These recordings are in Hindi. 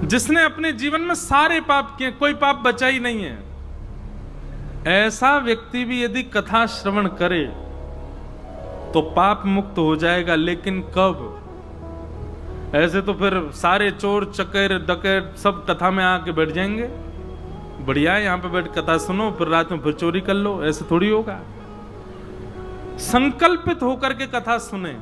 जिसने अपने जीवन में सारे पाप किए, कोई पाप बचा ही नहीं है, ऐसा व्यक्ति भी यदि कथा श्रवण करे तो पाप मुक्त हो जाएगा। लेकिन कब? ऐसे तो फिर सारे चोर चकेर डकैत सब कथा में आके बैठ जाएंगे, बढ़िया है यहाँ पे बैठ कथा सुनो, फिर रात में फिर चोरी कर लो, ऐसे थोड़ी होगा। संकल्पित होकर के कथा सुने।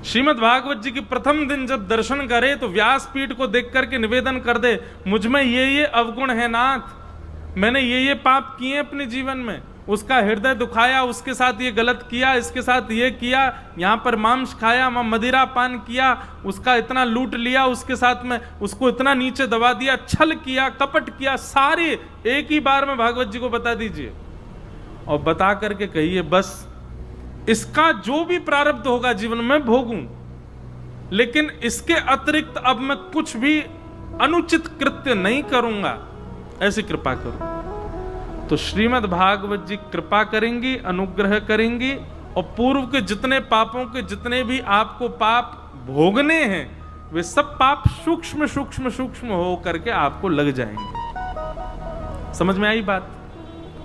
श्रीमद् भागवत जी की प्रथम दिन जब दर्शन करे तो व्यासपीठ को देख करके निवेदन कर दे, मुझ में ये अवगुण है नाथ, मैंने ये पाप किए अपने जीवन में, उसका हृदय दुखाया, उसके साथ ये गलत किया, इसके साथ ये किया, यहां पर मांस खाया, मदिरा पान किया, उसका इतना लूट लिया, उसके साथ में उसको इतना नीचे दबा दिया, छल किया, कपट किया, सारे एक ही बार में भागवत जी को बता दीजिए और बता करके कहिए बस इसका जो भी प्रारब्ध होगा जीवन में भोगूं, लेकिन इसके अतिरिक्त अब मैं कुछ भी अनुचित कृत्य नहीं करूंगा, ऐसी कृपा करो। तो श्रीमद् भागवत जी कृपा करेंगी, अनुग्रह करेंगी और पूर्व के जितने पापों के जितने भी आपको पाप भोगने हैं वे सब पाप सूक्ष्म सूक्ष्म सूक्ष्म हो करके आपको लग जाएंगे। समझ में आई बात?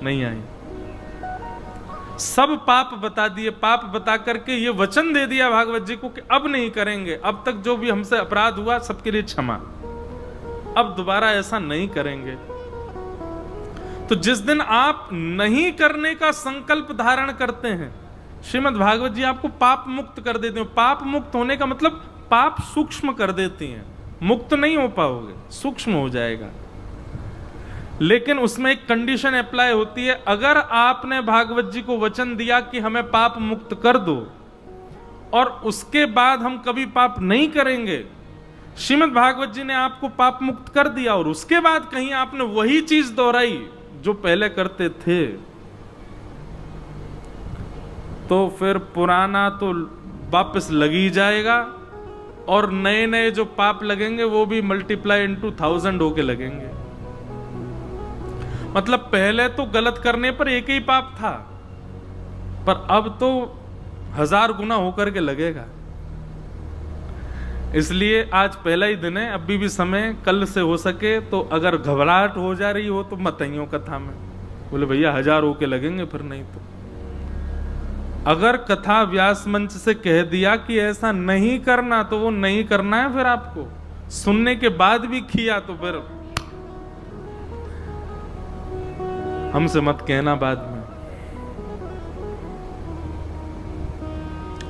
नहीं आई? सब पाप बता दिए, पाप बता करके ये वचन दे दिया भागवत जी को कि अब नहीं करेंगे, अब तक जो भी हमसे अपराध हुआ सबके लिए क्षमा, अब दोबारा ऐसा नहीं करेंगे। तो जिस दिन आप नहीं करने का संकल्प धारण करते हैं, श्रीमद् भागवत जी आपको पाप मुक्त कर देते हैं। पाप मुक्त होने का मतलब पाप सूक्ष्म कर देती हैं, मुक्त नहीं हो पाओगे, सूक्ष्म हो जाएगा। लेकिन उसमें एक कंडीशन अप्लाई होती है, अगर आपने भागवत जी को वचन दिया कि हमें पाप मुक्त कर दो और उसके बाद हम कभी पाप नहीं करेंगे, श्रीमद् भागवत जी ने आपको पाप मुक्त कर दिया और उसके बाद कहीं आपने वही चीज दोहराई जो पहले करते थे, तो फिर पुराना तो वापस लग ही जाएगा और नए नए जो पाप लगेंगे वो भी मल्टीप्लाई इनटू 1000 होके लगेंगे। मतलब पहले तो गलत करने पर एक ही पाप था, पर अब तो 1000 गुना होकर के लगेगा। इसलिए आज पहला ही दिन है, अभी भी समय, कल से हो सके तो अगर घबराहट हो जा रही हो तो मत आइयो कथा में, बोले भैया 1000 होके लगेंगे, फिर नहीं तो। अगर कथा व्यास मंच से कह दिया कि ऐसा नहीं करना तो वो नहीं करना है, फिर आपको सुनने के बाद भी किया तो फिर हमसे मत कहना बाद में।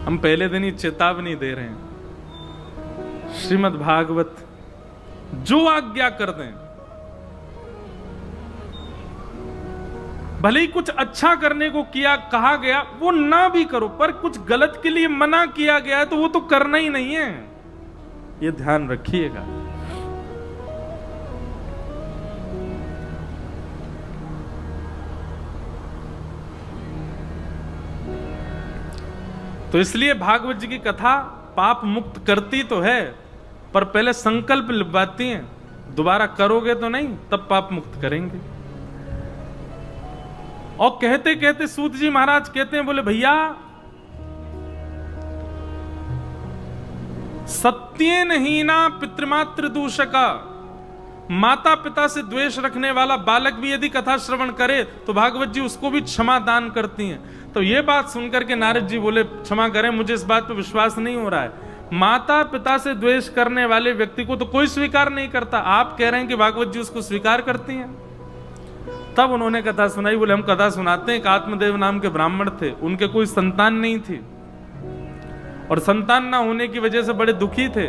हम पहले दिन ही चेतावनी दे रहे हैं, श्रीमद् भागवत जो आज्ञा कर दें, भले ही कुछ अच्छा करने को किया कहा गया वो ना भी करो, पर कुछ गलत के लिए मना किया गया है तो वो तो करना ही नहीं है, ये ध्यान रखिएगा। तो इसलिए भागवत जी की कथा पाप मुक्त करती तो है, पर पहले संकल्प लिखवाती हैं, दोबारा करोगे तो नहीं, तब पाप मुक्त करेंगे। और कहते कहते सूत जी महाराज कहते हैं, बोले भैया सत्येन हीना पितृमातृ दूषका, माता पिता से द्वेष रखने वाला बालक भी यदि कथा श्रवण करे तो भागवत जी उसको भी क्षमा दान करती हैं। तो ये बात सुनकर के नारद जी बोले क्षमा करें, मुझे इस बात पर विश्वास नहीं हो रहा है, माता पिता से द्वेष करने वाले व्यक्ति को तो कोई स्वीकार नहीं करता, आप कह रहे हैं कि भागवत जी उसको स्वीकार करती हैं। तब उन्होंने कथा सुनाई, बोले हम कथा सुनाते हैं, एक आत्मदेव नाम के ब्राह्मण थे, उनके कोई संतान नहीं थी और संतान ना होने की वजह से बड़े दुखी थे।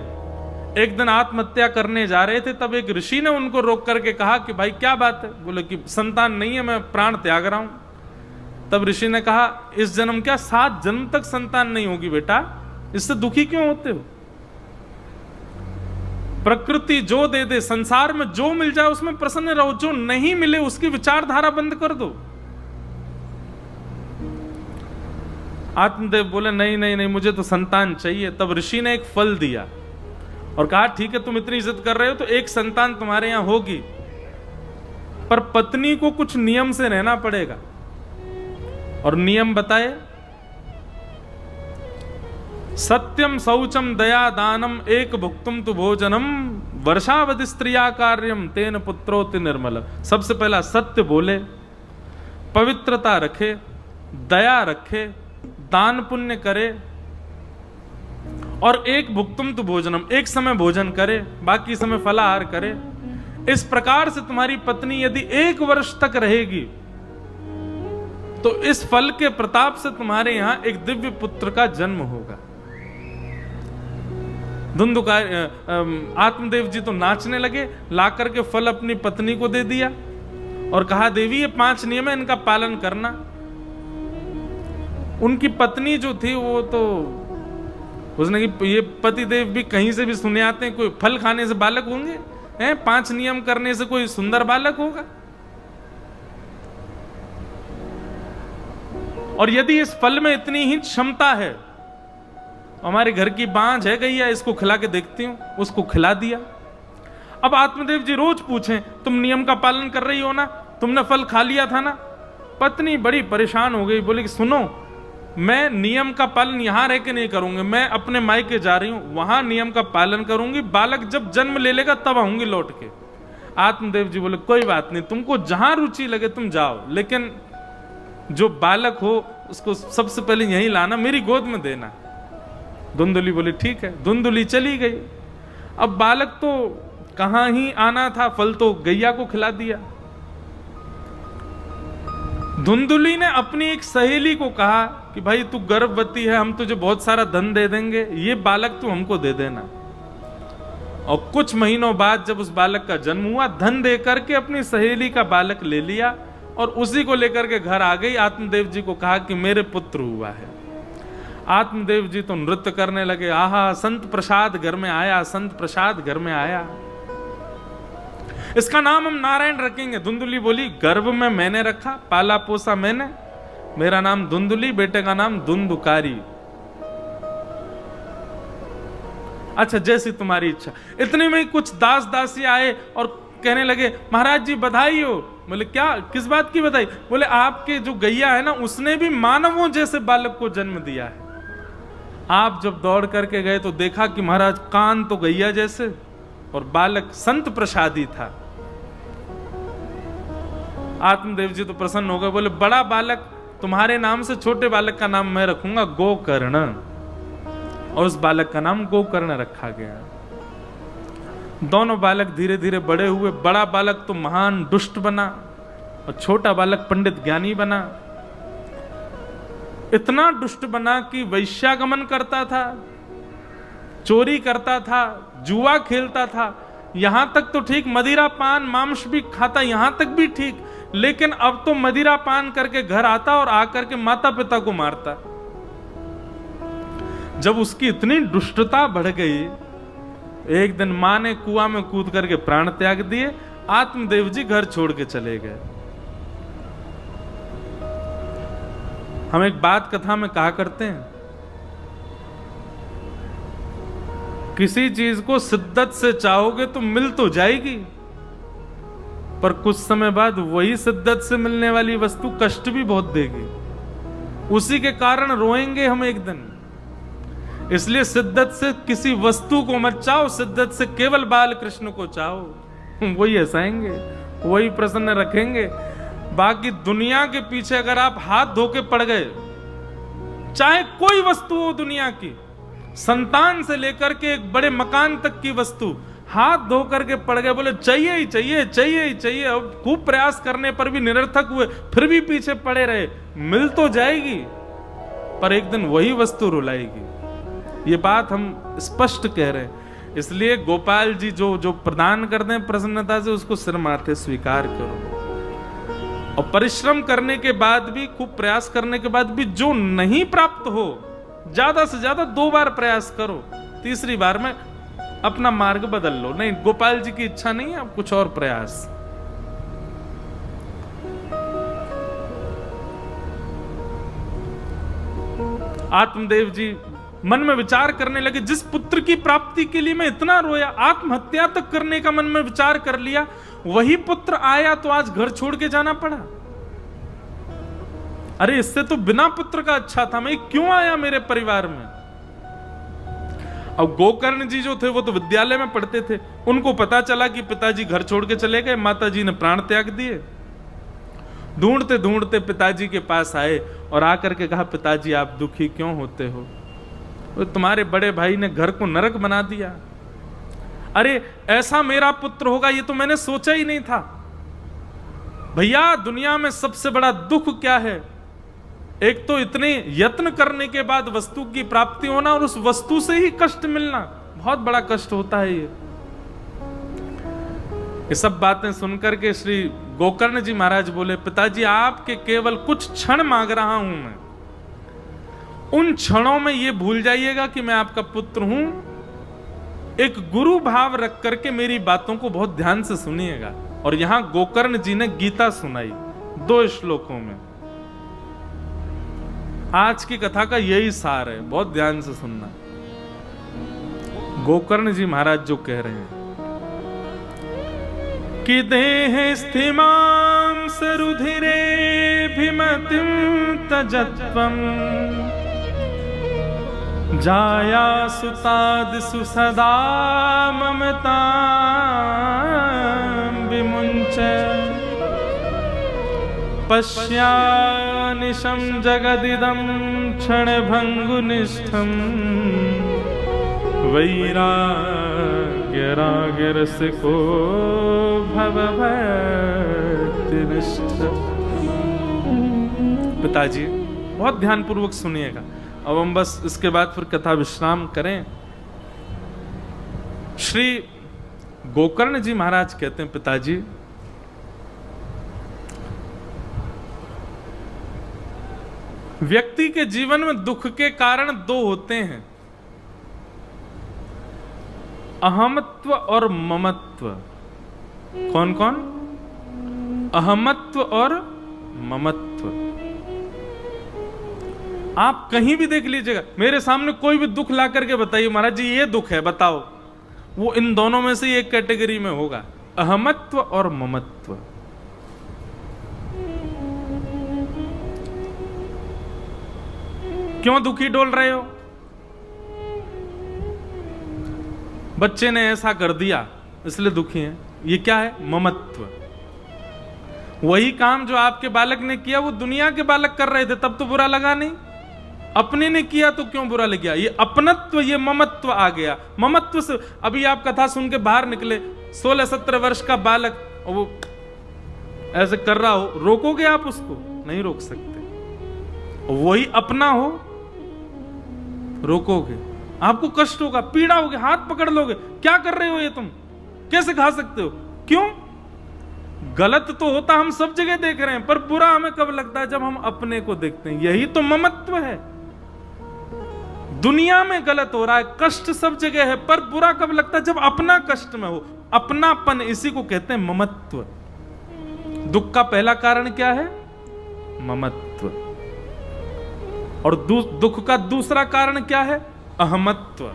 एक दिन आत्महत्या करने जा रहे थे, तब एक ऋषि ने उनको रोक करके कहा कि भाई क्या बात है? बोले कि संतान नहीं है, मैं प्राण त्याग रहा हूं। तब ऋषि ने कहा इस जन्म क्या 7 जन्म तक संतान नहीं होगी बेटा, इससे दुखी क्यों होते हो? प्रकृति जो दे दे, संसार में जो मिल जाए उसमें प्रसन्न रहो, जो नहीं मिले उसकी विचारधारा बंद कर दो। आत्मदेव बोले नहीं नहीं नहीं, मुझे तो संतान चाहिए। तब ऋषि ने एक फल दिया और कहा ठीक है, तुम इतनी जिद कर रहे हो तो एक संतान तुम्हारे यहां होगी, पर पत्नी को कुछ नियम से रहना पड़ेगा। और नियम बताए, सत्यम शौचम दया दानम एक भुक्तुम तु भोजनम वर्षावधि स्त्रिया कार्यम तेन पुत्रोति निर्मल। सबसे पहला सत्य बोले, पवित्रता रखे, दया रखे, दान पुण्य करे, और एक भुक्तुम तु भोजनम, एक समय भोजन करे, बाकी समय फलाहार करे। इस प्रकार से तुम्हारी पत्नी यदि 1 वर्ष तक रहेगी तो इस फल के प्रताप से तुम्हारे यहां एक दिव्य पुत्र का जन्म होगा। आत्मदेव जी तो नाचने लगे, लाकर के फल अपनी पत्नी को दे दिया और कहा देवी ये 5 नियम है, इनका पालन करना। उनकी पत्नी जो थी वो तो उसने कि ये पति देव भी कहीं से भी सुने आते हैं, कोई फल खाने से बालक होंगे हैं, 5 नियम करने से कोई सुंदर बालक होगा। और यदि इस फल में इतनी ही क्षमता है, हमारे घर की बांझ है गैया, इसको खिला के देखती हूं, उसको खिला दिया। अब आत्मदेव जी रोज पूछें तुम नियम का पालन कर रही हो ना, तुमने फल खा लिया था ना। पत्नी बड़ी परेशान हो गई, बोली कि सुनो मैं नियम का पालन यहां रह के नहीं करूंगी, मैं अपने मायके जा रही हूं, वहां नियम का पालन करूंगी, बालक जब जन्म ले लेगा तब आऊंगी लौट के। आत्मदेव जी बोले कोई बात नहीं, तुमको जहां रुचि लगे तुम जाओ, लेकिन जो बालक हो उसको सबसे पहले यहीं लाना, मेरी गोद में देना। धुंधुली बोली ठीक है। धुंधुली चली गई। अब बालक तो कहां ही आना था, फल तो गैया को खिला दिया। धुंधुली ने अपनी एक सहेली को कहा कि भाई तू गर्भवती है, हम तुझे बहुत सारा धन दे देंगे, ये बालक तू हमको दे देना। और कुछ महीनों बाद जब उस बालक का जन्म हुआ, धन दे करके अपनी सहेली का बालक ले लिया और उसी को लेकर के घर आ गई। आत्मदेव जी को कहा कि मेरे पुत्र हुआ है। आत्मदेव जी तो नृत्य करने लगे, आहा संत प्रसाद घर में आया, संत प्रसाद घर में आया, इसका नाम हम नारायण रखेंगे। धुंधुली बोली गर्भ में मैंने रखा, पाला पोसा मैंने, मेरा नाम धुंधुली, बेटे का नाम धुंधुकारी। अच्छा जैसी तुम्हारी इच्छा। इतने में ही कुछ दास दासी आए और कहने लगे महाराज जी बधाई हो। बोले क्या, किस बात की बधाई? बोले आपके जो गैया है ना, उसने भी मानवों जैसे बालक को जन्म दिया है। आप जब दौड़ करके गए तो देखा कि महाराज कान तो गैया जैसे और बालक संत प्रसादी था। आत्मदेव जी तो प्रसन्न हो गए, बोले बड़ा बालक तुम्हारे नाम से छोटे बालक का नाम मैं रखूंगा गोकर्ण, और उस बालक का नाम गोकर्ण रखा गया। दोनों बालक धीरे धीरे बड़े हुए। बड़ा बालक तो महान दुष्ट बना और छोटा बालक पंडित ज्ञानी बना। इतना दुष्ट बना कि वैश्यागमन करता था, चोरी करता था, जुआ खेलता था, यहां तक तो ठीक मदिरा पान मांस भी खाता, यहां तक भी ठीक, लेकिन अब तो मदिरा पान करके घर आता और आकर के माता पिता को मारता। जब उसकी इतनी दुष्टता बढ़ गई, एक दिन मां ने कुआं में कूद करके प्राण त्याग दिए। आत्मदेव जी घर छोड़ के चले गए। हम एक बात कथा में कहा करते हैं, किसी चीज को शिद्दत से चाहोगे तो मिल तो जाएगी, पर कुछ समय बाद वही शिद्दत से मिलने वाली वस्तु कष्ट भी बहुत देगी। उसी के कारण रोएंगे हम एक दिन। इसलिए शिद्दत से किसी वस्तु को मत चाहो, शिद्दत से केवल बाल कृष्ण को चाहो, वही हंसाएंगे, वही प्रसन्न रखेंगे। बाकी दुनिया के पीछे अगर आप हाथ धो के पड़ गए, चाहे कोई वस्तु हो दुनिया की, संतान से लेकर के एक बड़े मकान तक की वस्तु, हाथ धो करके पड़ गए, बोले चाहिए ही चाहिए, चाहिए ही चाहिए, अब खूब प्रयास करने पर भी निरर्थक हुए, फिर भी पीछे पड़े रहे, मिल तो जाएगी पर एक दिन वही वस्तु रुलाएगी। ये बात हम स्पष्ट कह रहे हैं। इसलिए गोपाल जी जो जो प्रदान करते हैं प्रसन्नता से, उसको सिर माथे स्वीकार करो। और परिश्रम करने के बाद भी, खूब प्रयास करने के बाद भी जो नहीं प्राप्त हो, ज्यादा से ज्यादा 2 बार प्रयास करो, तीसरी बार में अपना मार्ग बदल लो। नहीं, गोपाल जी की इच्छा नहीं है, अब कुछ और प्रयास। आत्मदेव जी मन में विचार करने लगे, जिस पुत्र की प्राप्ति के लिए मैं इतना रोया, आत्महत्या तक करने का मन में विचार कर लिया, वही पुत्र आया तो आज घर छोड़ के जाना पड़ा। अरे इससे तो बिना पुत्र का अच्छा था, मैं क्यों आया मेरे परिवार में? अब गोकर्ण जी जो थे वो तो विद्यालय में पढ़ते थे, उनको पता चला कि पिताजी घर छोड़ के चले गए, माताजी ने प्राण त्याग दिए। ढूंढते ढूंढते पिताजी के पास आए और आकर के कहा, पिताजी आप दुखी क्यों होते हो? तो तुम्हारे बड़े भाई ने घर को नरक बना दिया। अरे ऐसा मेरा पुत्र होगा ये तो मैंने सोचा ही नहीं था। भैया दुनिया में सबसे बड़ा दुख क्या है? एक तो इतने यत्न करने के बाद वस्तु की प्राप्ति होना और उस वस्तु से ही कष्ट मिलना, बहुत बड़ा कष्ट होता है ये सब बातें सुनकर के श्री गोकर्ण जी महाराज बोले, पिताजी आपके केवल कुछ क्षण मांग रहा हूं मैं, उन क्षणों में ये भूल जाइएगा कि मैं आपका पुत्र हूं। एक गुरु भाव रख करके मेरी बातों को बहुत ध्यान से सुनिएगा। और यहां गोकर्ण जी ने गीता सुनाई 2 श्लोकों में। आज की कथा का यही सार है, बहुत ध्यान से सुनना। गोकर्ण जी महाराज जो कह रहे हैं कि देह स्थिमां सरुधिरे भिमतिं तजत्वं जाया सुतादिषु सदा ममतां विमुञ्च पश्यानिशं जगदिदं क्षणभङ्गुनिष्ठं वैराग्यरागरसिको भवभक्तिनिष्ठ। पिताजी बहुत ध्यानपूर्वक सुनिएगा। अब हम बस इसके बाद फिर कथा विश्राम करें। श्री गोकर्ण जी महाराज कहते हैं, पिताजी व्यक्ति के जीवन में दुख के कारण 2 होते हैं, अहमत्व और ममत्व। कौन कौन? अहमत्व और ममत्व। आप कहीं भी देख लीजिएगा, मेरे सामने कोई भी दुख ला करके बताइए, महाराज जी ये दुख है बताओ, वो इन दोनों में से एक कैटेगरी में होगा, अहमत्व और ममत्व। क्यों दुखी डोल रहे हो? बच्चे ने ऐसा कर दिया इसलिए दुखी हैं। ये क्या है? ममत्व। वही काम जो आपके बालक ने किया वो दुनिया के बालक कर रहे थे, तब तो बुरा लगा नहीं। अपने ने किया तो क्यों बुरा लग गया? ये अपनत्व, ये ममत्व आ गया। ममत्व से अभी आप कथा सुन के बाहर निकले, 16-17 वर्ष का बालक, और वो ऐसे कर रहा हो, रोकोगे आप उसको? नहीं रोक सकते। वही अपना हो, रोकोगे, आपको कष्ट होगा, पीड़ा होगी, हाथ पकड़ लोगे, क्या कर रहे हो ये तुम, कैसे खा सकते हो? क्यों? गलत तो होता हम सब जगह देख रहे हैं, पर बुरा हमें कब लगता है? जब हम अपने को देखते हैं। यही तो ममत्व है। दुनिया में गलत हो रहा है, कष्ट सब जगह है, पर बुरा कब लगता है? जब अपना कष्ट में हो। अपनापन, इसी को कहते हैं ममत्व। दुख का पहला कारण क्या है? ममत्व। और दुख का दूसरा कारण क्या है? अहमत्व।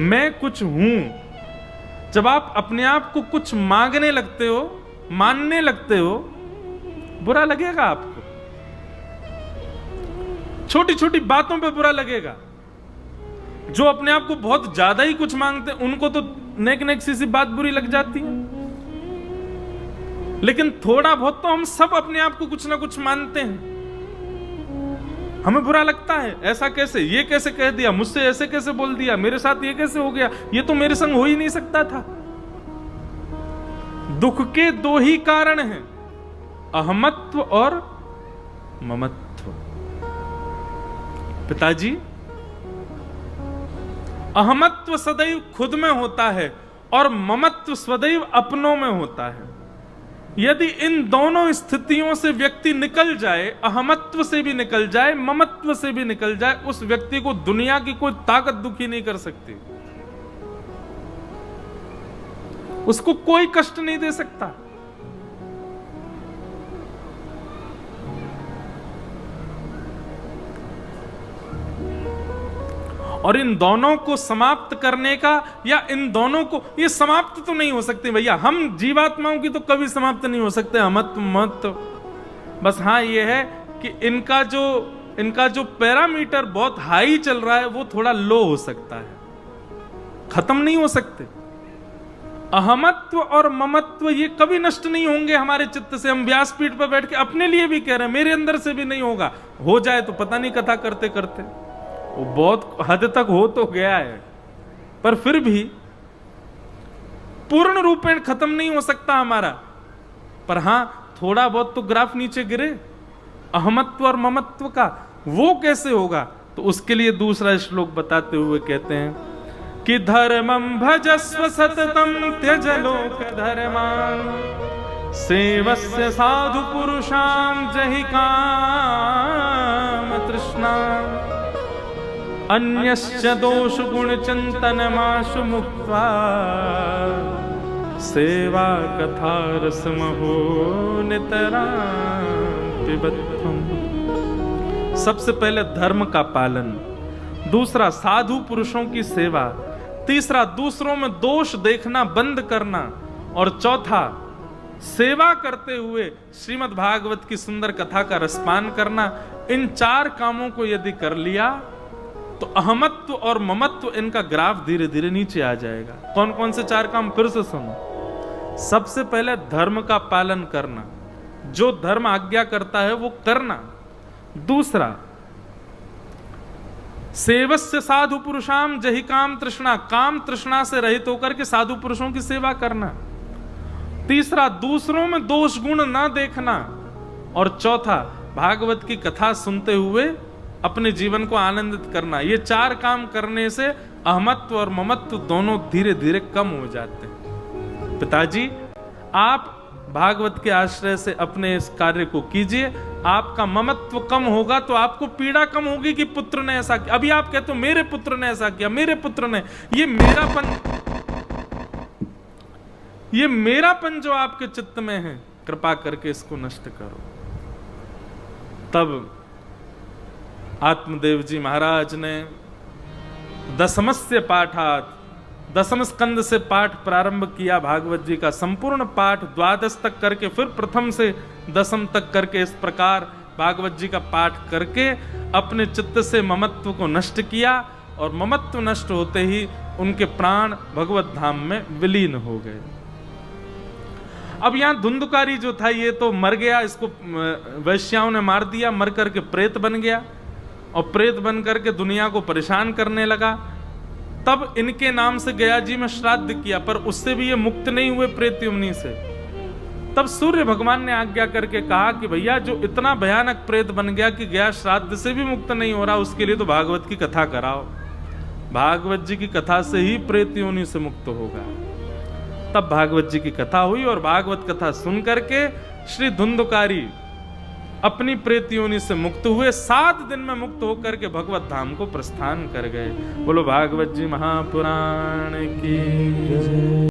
मैं कुछ हूं। जब आप अपने आप को कुछ मांगने लगते हो, मानने लगते हो, बुरा लगेगा आपको। छोटी छोटी बातों पे बुरा लगेगा। जो अपने आप को बहुत ज्यादा ही कुछ मांगते हैं, उनको तो नेक नेक सी बात बुरी लग जाती है। लेकिन थोड़ा बहुत तो हम सब अपने आप को कुछ ना कुछ मानते हैं, हमें बुरा लगता है। ऐसा कैसे? ये कैसे कह दिया? मुझसे ऐसे कैसे बोल दिया? मेरे साथ ये कैसे हो गया? ये तो मेरे संग हो ही नहीं सकता था। दुख के 2 ही कारण हैं, अहमत्व और ममत्व। पिताजी, अहमत्व सदैव खुद में होता है और ममत्व सदैव अपनों में होता है। यदि इन दोनों स्थितियों से व्यक्ति निकल जाए, अहमत्व से भी निकल जाए, ममत्व से भी निकल जाए, उस व्यक्ति को दुनिया की कोई ताकत दुखी नहीं कर सकती। उसको कोई कष्ट नहीं दे सकता। और इन दोनों को समाप्त करने का, या इन दोनों को, ये समाप्त तो नहीं हो सकते भैया। हम जीवात्माओं की तो कभी समाप्त नहीं हो सकते, अमत्व मत्व। बस हाँ ये है कि इनका जो पैरामीटर बहुत हाई चल रहा है, वो थोड़ा लो हो सकता है। खत्म नहीं हो सकते। अहमत्व और ममत्व ये कभी नष्ट नहीं होंगे हमारे चित्त से। हम व्यासपीठ पर बैठ के अपने लिए भी कह रहे हैं, मेरे अंदर से भी नहीं होगा, हो जाए तो पता नहीं कथा करते करते, वो बहुत हद तक हो तो गया है, पर फिर भी पूर्ण रूपेण खत्म नहीं हो सकता हमारा। पर हां, थोड़ा बहुत तो ग्राफ नीचे गिरे अहमत्व और ममत्व का, वो कैसे होगा? तो उसके लिए दूसरा श्लोक बताते हुए कहते हैं कि धर्मं भजस्व सततं त्यज लोक धर्मान् सेवस्य साधु पुरुषां जहि काम तृष्णा अन्यश्च दोष गुण चिंतनमाशु मुक्त्वा सेवा कथा रसमहो नितरां पिबध्वम्। सबसे पहले धर्म का पालन, दूसरा साधु पुरुषों की सेवा, तीसरा दूसरों में दोष देखना बंद करना, और चौथा सेवा करते हुए श्रीमद् भागवत की सुंदर कथा का रसपान करना। इन 4 कामों को यदि कर लिया तो अहमत्व और ममत्व इनका ग्राफ धीरे धीरे नीचे आ जाएगा। कौन कौन से 4 काम फिर से सुनो। सबसे पहले धर्म का पालन करना, जो धर्म आज्ञा करता है वो करना। दूसरा सेवस्य साधु पुरुषाम जहि काम तृष्णा, काम तृष्णा से रहित होकर के साधु पुरुषों की सेवा करना। तीसरा दूसरों में दोष गुण ना देखना, और चौथा भागवत की कथा सुनते हुए अपने जीवन को आनंदित करना। ये 4 काम करने से अहमत्व और ममत्व दोनों धीरे धीरे कम हो जाते हैं। पिताजी, आप भागवत के आश्रय से अपने इस कार्य को कीजिए, आपका ममत्व कम होगा तो आपको पीड़ा कम होगी कि पुत्र ने ऐसा किया। अभी आप कहते हो मेरे पुत्र ने ऐसा किया, मेरे पुत्र ने, ये मेरापन जो आपके चित्त में है, कृपा करके इसको नष्ट करो। तब आत्मदेव जी महाराज ने दशमस्य पाठात, 10वें स्कंद से पाठ प्रारंभ किया। भागवत जी का संपूर्ण पाठ 12 तक करके, फिर प्रथम से 10 तक करके, इस प्रकार भागवत जी का पाठ करके अपने चित्त से ममत्व को नष्ट किया, और ममत्व नष्ट होते ही उनके प्राण भगवत धाम में विलीन हो गए। अब यहां धुंधुकारी जो था ये तो मर गया, इसको वैश्याओं ने मार दिया, मर करके प्रेत बन गया, और प्रेत बन करके दुनिया को परेशान करने लगा। तब इनके नाम से गया जी में श्राद्ध किया, पर उससे भी ये मुक्त नहीं हुए प्रेत योनि से। तब सूर्य भगवान ने आज्ञा करके कहा कि भैया जो इतना भयानक प्रेत बन गया कि गया श्राद्ध से भी मुक्त नहीं हो रहा, उसके लिए तो भागवत की कथा कराओ, भागवत जी की कथा से ही प्रेत योनि से मुक्त होगा। तब भागवत जी की कथा हुई, और भागवत कथा सुन करके श्री धुंधुकारी अपनी प्रेत योनि से मुक्त हुए। 7 दिन में मुक्त होकर के भगवत धाम को प्रस्थान कर गए। बोलो भागवत जी महापुराण की।